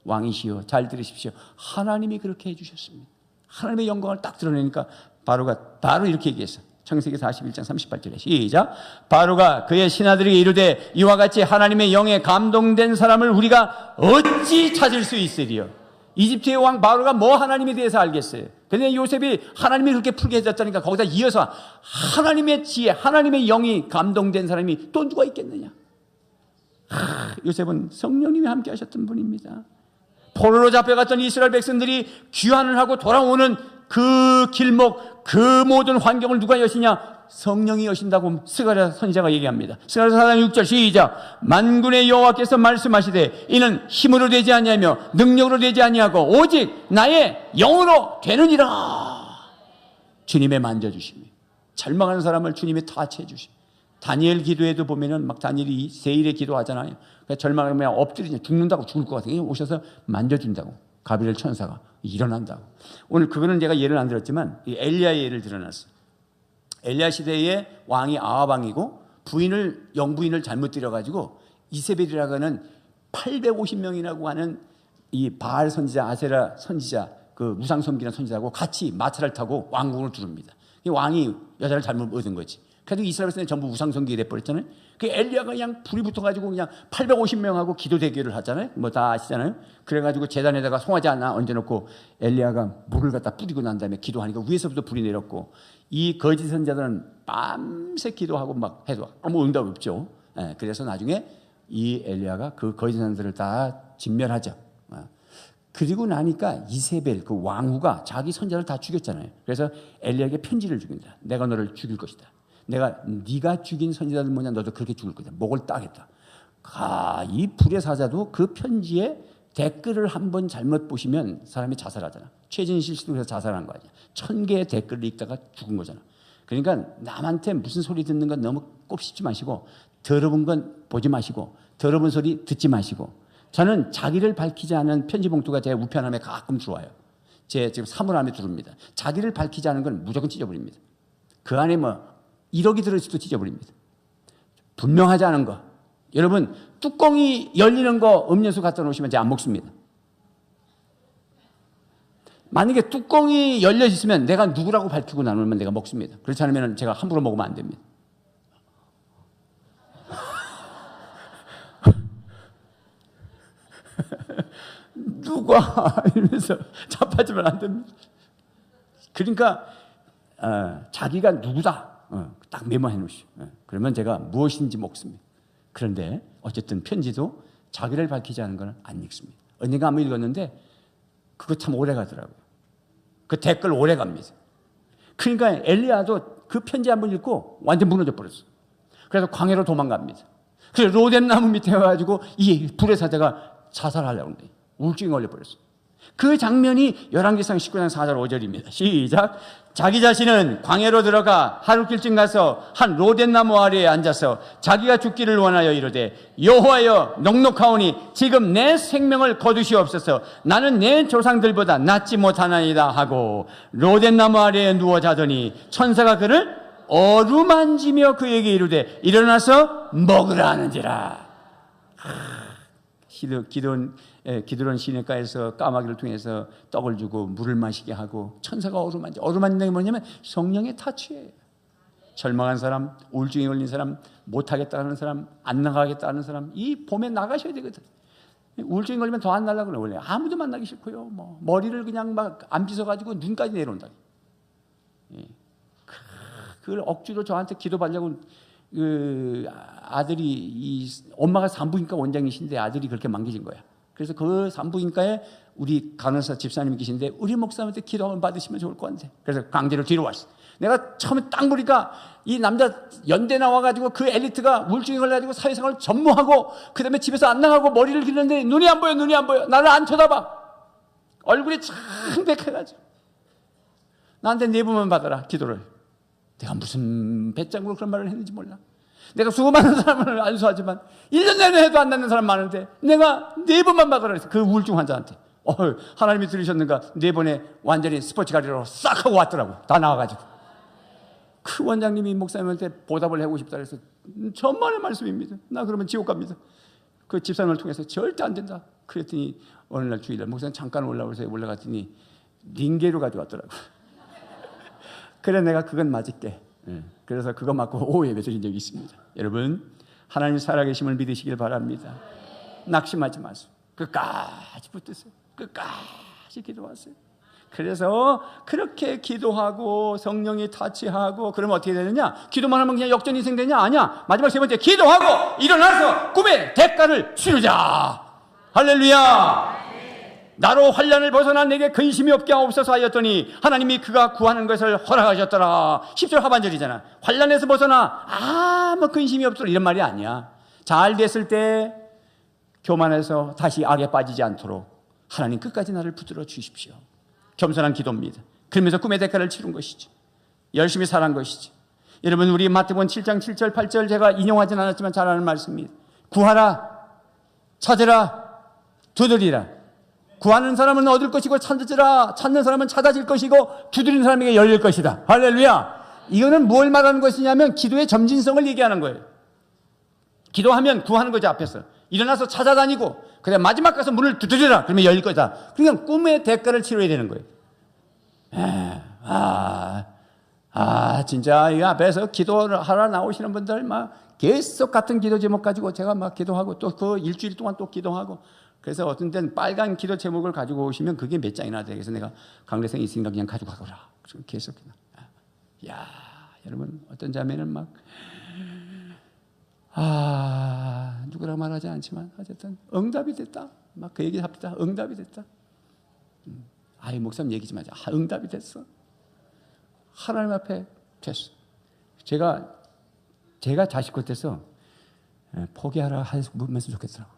왕이시여, 잘 들으십시오, 하나님이 그렇게 해주셨습니다. 하나님의 영광을 딱 드러내니까 바로가 바로 이렇게 얘기했어. 창세기 41장 38절에 시작. 바로가 그의 신하들에게 이르되 이와 같이 하나님의 영에 감동된 사람을 우리가 어찌 찾을 수 있으리요. 이집트의 왕 바로가 뭐 하나님에 대해서 알겠어요. 그런데 요셉이 하나님이 그렇게 풀게 해줬다니까 거기다 이어서 하나님의 지혜, 하나님의 영이 감동된 사람이 또 누가 있겠느냐. 요셉은 성령님이 함께 하셨던 분입니다. 포로로 잡혀갔던 이스라엘 백성들이 귀환을 하고 돌아오는 그 길목, 그 모든 환경을 누가 여시냐? 성령이 여신다고 스가랴 선지자가 얘기합니다. 스가랴 4장 6절 시작. 만군의 여호와께서 말씀하시되 이는 힘으로 되지 아니하며 능력으로 되지 아니하고 오직 나의 영으로 되느니라. 주님의 만져주심이, 절망하는 사람을 주님이 타치해 주심. 다니엘 기도에도 보면은 막 다니엘이 세일에 기도하잖아요. 그러니까 절망하면 엎드리냐, 죽는다고, 죽을 것 같아요. 오셔서 만져준다고, 가브리엘 천사가 일어난다고. 오늘 그거는 제가 예를 안 들었지만 이 엘리야의 예를 들어놨어요. 엘리야 시대에 왕이 아합 왕이고 영부인을 잘못 들여가지고 이세벨이라고 하는 850명이라고 하는 이 바알 선지자, 아세라 선지자, 그 우상 섬기는 선지자하고 같이 마차를 타고 왕궁을 두릅니다. 왕이 여자를 잘못 얻은 거지. 그래도 이스라엘 백성이 전부 우상성기가 돼버렸잖아요. 그 엘리야가 그냥 불이 붙어가지고 그냥 850명하고 기도 대결을 하잖아요. 뭐 다 아시잖아요. 그래가지고 재단에다가 송아지 하나 얹어놓고 엘리야가 물을 갖다 뿌리고 난 다음에 기도하니까 위에서부터 불이 내렸고, 이 거짓 선자들은 밤새 기도하고 막 해도 아무 응답 없죠. 그래서 나중에 이 엘리야가 그 거짓 선자들을 다 진멸하죠. 그리고 나니까 이세벨 그 왕후가 자기 선자를 다 죽였잖아요. 그래서 엘리야에게 편지를 죽인다. 내가 너를 죽일 것이다. 네가 죽인 선지자들 뭐냐, 너도 그렇게 죽을 거다. 목을 따겠다. 이 불의 사자도 그 편지에 댓글을 한번 잘못 보시면 사람이 자살하잖아. 최진실 씨도 그래서 자살한 거 아니야. 1000개의 댓글을 읽다가 죽은 거잖아. 그러니까 남한테 무슨 소리 듣는 건 너무 꼽씹지 마시고, 들어본 건 보지 마시고, 들어본 소리 듣지 마시고. 저는 자기를 밝히지 않은 편지 봉투가 제 우편함에 가끔 들어와요. 제 지금 사물함에 들어옵니다. 자기를 밝히지 않은 건 무조건 찢어버립니다. 그 안에 뭐 1억이 들어있어도 찢어버립니다. 분명하지 않은 거. 여러분, 뚜껑이 열리는 거 음료수 갖다 놓으시면 제가 안 먹습니다. 만약에 뚜껑이 열려 있으면 내가 누구라고 밝히고 나누면 내가 먹습니다. 그렇지 않으면 제가 함부로 먹으면 안 됩니다. 누가 이러면서 자빠지면 안 됩니다. 그러니까 자기가 누구다 딱 메모해 놓으시오. 그러면 제가 무엇인지 먹습니다. 그런데 어쨌든 편지도 자기를 밝히지 않은 건 안 읽습니다. 언젠가 한번 읽었는데 그거 참 오래 가더라고요. 그 댓글 오래 갑니다. 그러니까 엘리야도 그 편지 한번 읽고 완전 무너져 버렸어요. 그래서 광야로 도망갑니다. 그래서 로뎀나무 밑에 와가지고 이 불의 사자가 자살하려고 하는데 우울증이 걸려버렸어요. 그 장면이 열왕기상 19장 4절 5절입니다. 시작. 자기 자신은 광야로 들어가 하루길쯤 가서 한 로뎀나무 아래에 앉아서 자기가 죽기를 원하여 이르되 여호와여 넉넉하오니 지금 내 생명을 거두시옵소서. 나는 내 조상들보다 낫지 못하나이다 하고 로뎀나무 아래에 누워 자더니 천사가 그를 어루만지며 그에게 이르되 일어나서 먹으라 하는지라. 기드론 시내가에서 까마귀를 통해서 떡을 주고 물을 마시게 하고 천사가 어루만지는 게 뭐냐면 성령의 타치예요. 절망한 사람, 우울증에 걸린 사람, 못하겠다 하는 사람, 안 나가겠다 하는 사람, 이 봄에 나가셔야 되거든. 우울증에 걸리면 더 안 나가려고 그래. 원래 아무도 만나기 싫고요. 뭐 머리를 그냥 막 안 빗어가지고 눈까지 내려온다. 그걸 억지로 저한테 기도받으려고 그 아들이 엄마가 산부인과 원장이신데 아들이 그렇게 만기진 거야. 그래서 그 산부인과에 우리 간호사 집사님이 계신데 우리 목사님한테 기도 한번 받으시면 좋을 것 같은데. 그래서 강제로 뒤로 왔어. 내가 처음에 딱 보니까 이 남자 연대 나와가지고 그 엘리트가 우울증에 걸려가지고 사회생활 전무하고 그 다음에 집에서 안 나가고 머리를 기르는데 눈이 안 보여. 나를 안 쳐다봐. 얼굴이 창백해가지고 나한테 내부만 받아라 기도를. 내가 무슨 배짱으로 그런 말을 했는지 몰라. 내가 수많은 사람을 안수하지만 1년 내내 해도 안 낫는 사람 많은데 내가 내부만 받아라 했어. 그 우울증 환자한테. 하나님이 들으셨는가, 네 번에 완전히 스포츠 가리로 싹 하고 왔더라고. 다 나와가지고. 그 원장님이 목사님한테 보답을 하고 싶다 그래서 천만의 말씀입니다. 나 그러면 지옥 갑니다. 그 집사님을 통해서 절대 안 된다. 그랬더니 어느 날 주일날 목사님 잠깐 올라갔더니 링게로 가져왔더라고. 그래 내가 그건 맞을게. 그래서 그거 맞고 오후에 드린 적이 있습니다. 여러분, 하나님 살아계심을 믿으시길 바랍니다. 낙심하지 마세요. 끝까지 붙으세요. 끝까지 기도하세요. 그래서 그렇게 기도하고 성령이 타치하고 그러면 어떻게 되느냐? 기도만 하면 그냥 역전인생 되냐? 아니야. 마지막 세 번째, 기도하고 일어나서 꿈의 대가를 치르자. 할렐루야. 나로 환난을 벗어나 내게 근심이 없게 하옵소서 하였더니 하나님이 그가 구하는 것을 허락하셨더라. 10절 하반절이잖아. 환난에서 벗어나 아무 근심이 없도록 이런 말이 아니야. 잘 됐을 때 교만해서 다시 악에 빠지지 않도록 하나님 끝까지 나를 붙들어 주십시오. 겸손한 기도입니다. 그러면서 꿈의 대가를 치른 것이지. 열심히 살한 것이지. 여러분, 우리 마태복음 7장 7절 8절 제가 인용하진 않았지만 잘 아는 말씀입니다. 구하라, 찾으라, 두드리라. 구하는 사람은 얻을 것이고 찾는 사람은 찾아질 것이고 두드리는 사람에게 열릴 것이다. 할렐루야. 이거는 뭘 말하는 것이냐면 기도의 점진성을 얘기하는 거예요. 기도하면 구하는 거죠. 앞에서 일어나서 찾아다니고 그래 마지막 가서 문을 두드려라. 그러면 열릴 거다. 그러니까 꿈의 대가를 치러야 되는 거예요. 진짜 이 앞에서 기도를 하러 나오시는 분들 막 계속 같은 기도 제목 가지고 제가 막 기도하고 또 그 일주일 동안 또 기도하고 그래서 어떤 때는 빨간 기도 제목을 가지고 오시면 그게 몇 장이나 돼. 그래서 내가 강대성이 있으니까 그냥 가지고 가거라. 계속. 야, 여러분 어떤 자매는 막 누구라 말하지 않지만 어쨌든 응답이 됐다. 막 그 얘기 합시다. 응답이 됐다. 목사님 얘기 좀 하자. 응답이 됐어. 하나님 앞에 됐어. 제가 자식 같아서 포기하라 하면서 좋겠더라고.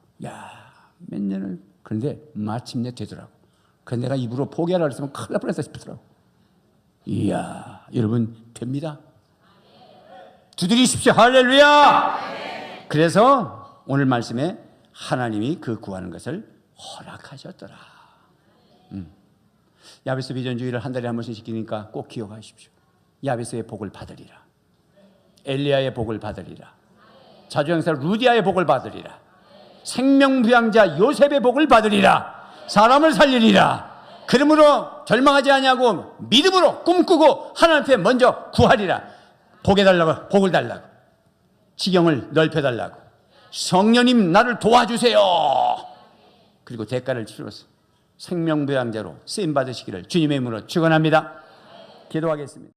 몇 년을. 그런데 마침내 되더라고. 그래서 내가 입으로 포기하라 그랬으면 큰일 날 뻔했다 싶더라고. 이야, 여러분 됩니다. 두드리십시오. 할렐루야. 그래서 오늘 말씀에 하나님이 그 구하는 것을 허락하셨더라. 야베스 비전주의를 한 달에 한 번씩 시키니까 꼭 기억하십시오. 야베스의 복을 받으리라. 엘리야의 복을 받으리라. 자주행사 루디아의 복을 받으리라. 생명부양자 요셉의 복을 받으리라. 사람을 살리리라. 그러므로 절망하지 아니하고 믿음으로 꿈꾸고 하나님 앞에 먼저 구하리라. 복해달라고, 복을 달라고, 지경을 넓혀달라고, 성령님 나를 도와주세요. 그리고 대가를 치러서 생명부양자로 쓰임받으시기를 주님의 이름으로 축원합니다. 기도하겠습니다.